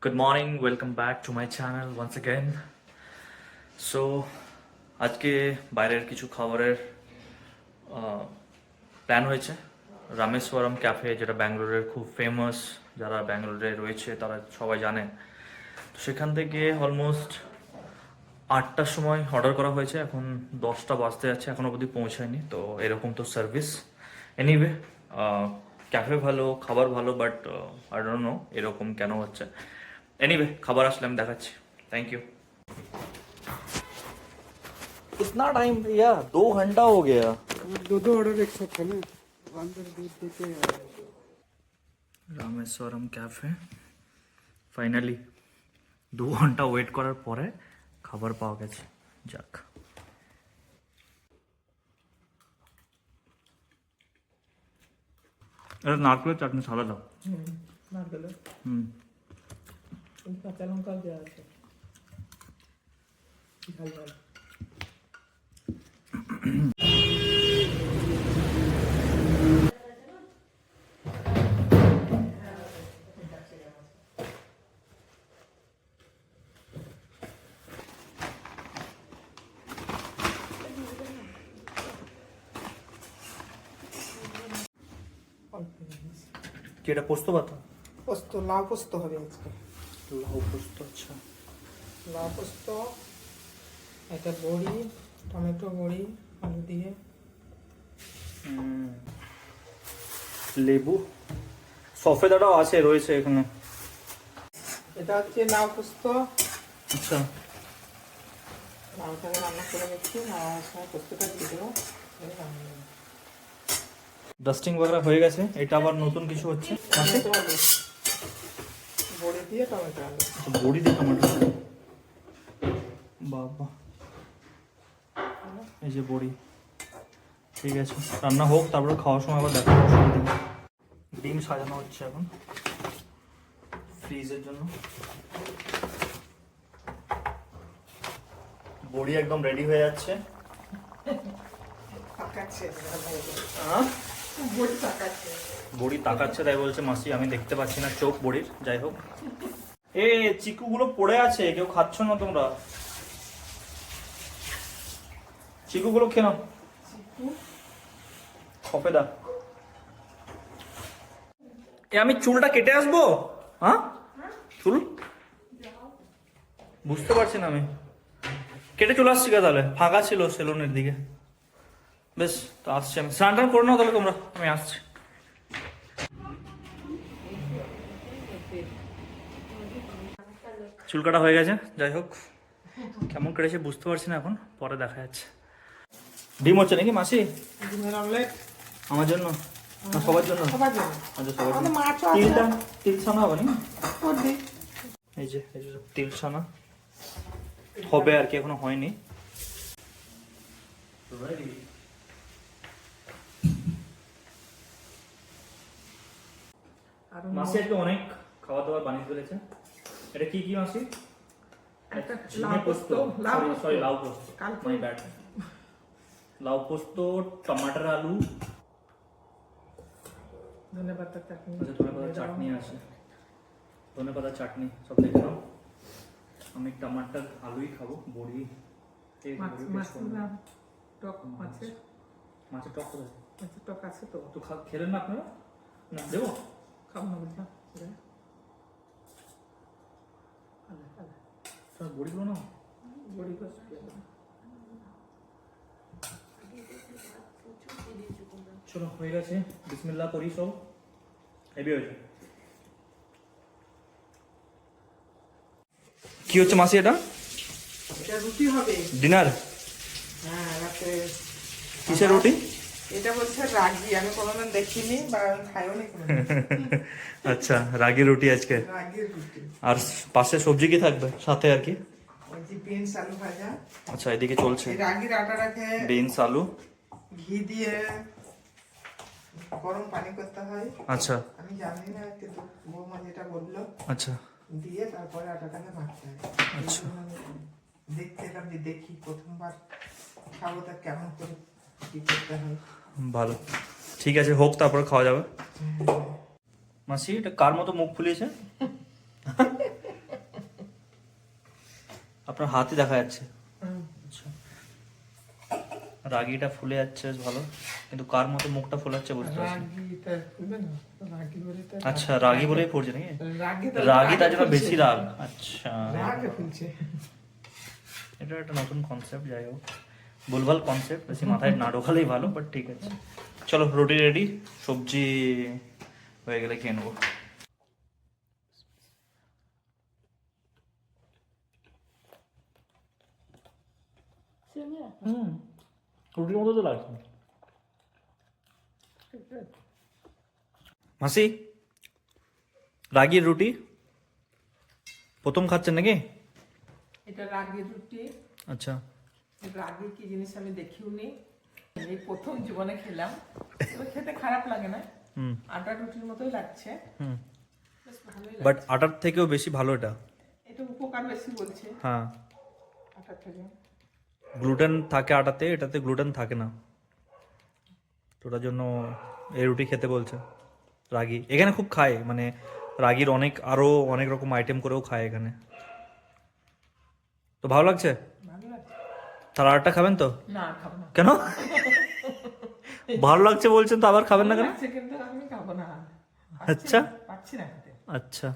Good morning, welcome back to my channel once again. So আজকে বাইরের কিছু খাবারের প্ল্যান হয়েছে। রামেশ্বরম ক্যাফে, যেটা ব্যাঙ্গালোরের খুব ফেমাস, যারা ব্যাঙ্গালোরে রয়েছে তারা সবাই জানে। তো সেখান থেকে অলমোস্ট 8টার সময় অর্ডার করা হয়েছে, এখন 10টা বাজতে যাচ্ছে, এখনো অবধি পৌঁছায়নি। তো এরকম তো সার্ভিস। এনিওয়ে, ক্যাফে ভালো, খাবার ভালো, বাট আই ডোন্ট নো এরকম কেন হচ্ছে। এনিওয়ে, খাবার আসলে আমি দেখাচ্ছি। Thank you. कितना टाइम भैया? 2 घंटा हो गया। दो ऑर्डर एक साथ है ना, अंदर दूध देते हैं। রামেশ্বরম ক্যাফে ফাইনালি 2 ঘন্টা ওয়েট করার পরে খাবার পাওয়া গেছে। যাক, এটা নারকেলের চাটনি সাদা দাও। নারকেলের হুম, কাঁচা লঙ্কা দেওয়া আছে, ঝাল ঝাল। কি এটা পোস্ত পাতা? পোস্ত, লাউ পোস্ত হবে আজকে। লাউ পোস্ত, আচ্ছা। লাউ পোস্ত, এটা বড়ি, টমেটো বড়ি, আলু দিয়ে। লেবু, সফেদাটাও আছে, রয়েছে এখানে। এটা হচ্ছে লাউ পোস্ত। আচ্ছা, লাউটাকে রান্না করে নিচ্ছি, লাউয়ের সময় পোস্তটা দিয়ে দেবো, এই রান্না হবে। ডাস্টিং বগেরা হয়ে গেছে। এটা আবার নতুন কিছু হচ্ছে। টমেটো আলু, বড়ি দিয়ে টমেটো আলু। আচ্ছা, বড়ি দিয়ে টমেটো। বাবা, এই যে বড়ি। ঠিক আছে, রান্না হোক, তারপরে খাওয়ার সময় আবার দেখা অসুবিধা। ডিম সাজানো হচ্ছে এখন ফ্রিজের জন্য। বড়ি একদম রেডি হয়ে যাচ্ছে। পাকাচ্ছে, হ্যাঁ, বড়ি পাকাচ্ছে। বড়ি তাকাচ্ছে, তাই বলছে মাসি। আমি দেখতে পাচ্ছি না চোখ বড়ির, যাই হোক। এ চিকুগুলো পড়ে আছে, কেউ খাচ্ছ না তোমরা? চিকুগুলো খেয়ে নাও। খফেদা, এ আমি চুলটা কেটে আসবো? হ্যাঁ, চুল বুঝতে পারছি না আমি। কেটে চলে আসছি কে তাহলে? ফাঁকা ছিল সেলুনের দিকে। বেশ, তো আসছি আমি। স্নান টান করে নাও তাহলে তোমরা, আমি আসছি। চুল কাটা হয়ে গেছে, যাই হোক। কেমন কেটেছে বুঝতে পারছি না এখন, পরে দেখা যাচ্ছে। ডিম হচ্ছে নাকি মাসি? ডিমের অমলেট আমার জন্য না সবার জন্য? সবার জন্য। আচ্ছা, সবার আমাদের জন্য। মাছও আছে। তিলটা, তিল ছানা হবে না? তোর দিক। এই যে সব তিল ছানা হবে আর কি, এখনো হয়নি। আর মাসি আজকে অনেক খাওয়া দাওয়া বানিয়ে ফেলেছে। এটা কি কি মাসি? একটা ঝিঙে লাউ পোস্ত, লাউ পোস্ত। সরি লাউ পোস্ত, কালকে- মাই ব্যাড। লাউ পোস্ত, টমাটার আলু, ধনেপাতার চাটনি। আচ্ছা ধনেপাতার চাটনি আছে, ধনেপাতার চাটনি সব দেখে নাও। আমি টমাটার আলুই খাবো। বড়ি, এই মাছ, বড়ি মাছ taste করবো। না, টক মাছের, মাছের টক কোথায়? মাছের টক আছে তো। তো খেলেন না আপনারা? না দেবো? খাবো না বুঝলাম। তোমার বড়িগুলো না। বড়ি পোস্ত। চলো, হয়ে গেছে। বিসমিল্লাহ করি সব। হেভি হয়েছে। কি হচ্ছে মাসি এটা? এটা রুটি হবে। ডিনার? হ্যাঁ, রাতে। কিসের রুটি? এটা বলছে রাগি, আমি কোনোদিন দেখিনি বা আমি খাইও নি কোনোদিন। আচ্ছা, রাগি রুটি আজকে। রাগির রুটি। আর পাশে সবজি কি থাকবে সাথে আর কি? ওই যে বিনস আলু ভাজা। আচ্ছা, এদিকে চলছে এই রাগির আটাটাকে বিনস আলু। ঘি দিয়ে গরম পানি করতে হয়। আচ্ছা আমি জানি না, কিন্তু বৌমা যেটা বললো, আচ্ছা দিয়ে তারপরে আটাটাকে মাখতে হয়। আচ্ছা। দেখতে এলাম যে দেখি প্রথমবার খাবো, তা কেমন করে কি করতে হয়। ভালো, ঠিক আছে, হোক, তারপর খাওয়া যাবে। মাসি এটা কার মতো মুখ ফুলিয়েছে? আপনার হাতই দেখা যাচ্ছে। হুম। আচ্ছা, রাগিটা ফুলে যাচ্ছে বেশ ভালো, কিন্তু কার মতো মুখটা ফোলাচ্ছে বুঝতে পারছি না। রাগিটা খুলবে না, রাগি বলে তো আচ্ছা, রাগি বলেই ফুলছে নাকি? রাগি রাগি তার জন্য বেশি রাগ। আচ্ছা, রাগে ফুলছে। এটা একটা নতুন কনসেপ্ট, যাই হোক ভুলভাল কনসেপ্ট, বেশি মাথায় না ঢোকালেই ভালো, বাট ঠিক আছে। চলো, রুটি রেডি, সবজি হয়ে গেলে খেয়ে নেবো। রুটির মতো তো লাগছে। মাসি, রাগির রুটি প্রথম খাচ্ছেন নাকি? এটা রাগি রুটি। আচ্ছা, রাগি কি জিনিস আমি দেখিও নি, এই প্রথম জীবনে খেলাম। তবে খেতে খারাপ লাগে না, হুম আটা রুটির মতোই লাগছে, হুম, বেশ ভালোই বাট লাগছে। আটার থেকেও বেশি ভালো এটা। এটা উপকার বেশি বলছে হ্যাঁ, আটা থেকে। গ্লুটেন থাকে আটাতে, এটাতে গ্লুটেন থাকে না, তো ওটার জন্য এই রুটি খেতে বলছে। রাগি এখানে খুব খায়, মানে রাগির আরো অনেক রকম আইটেম করেও খায় এখানে। তো ভালো লাগছে? ভালো লাগছে। তাহলে আরেকটা খাবেন তো? না, খাবো না। কেন? ভালো লাগছে বলছেন তো আবার খাবেন না ভালো কেন? লাগছে কিন্তু আমি খাবো না। আচ্ছা। পাচ্ছি না খেতে। আচ্ছা।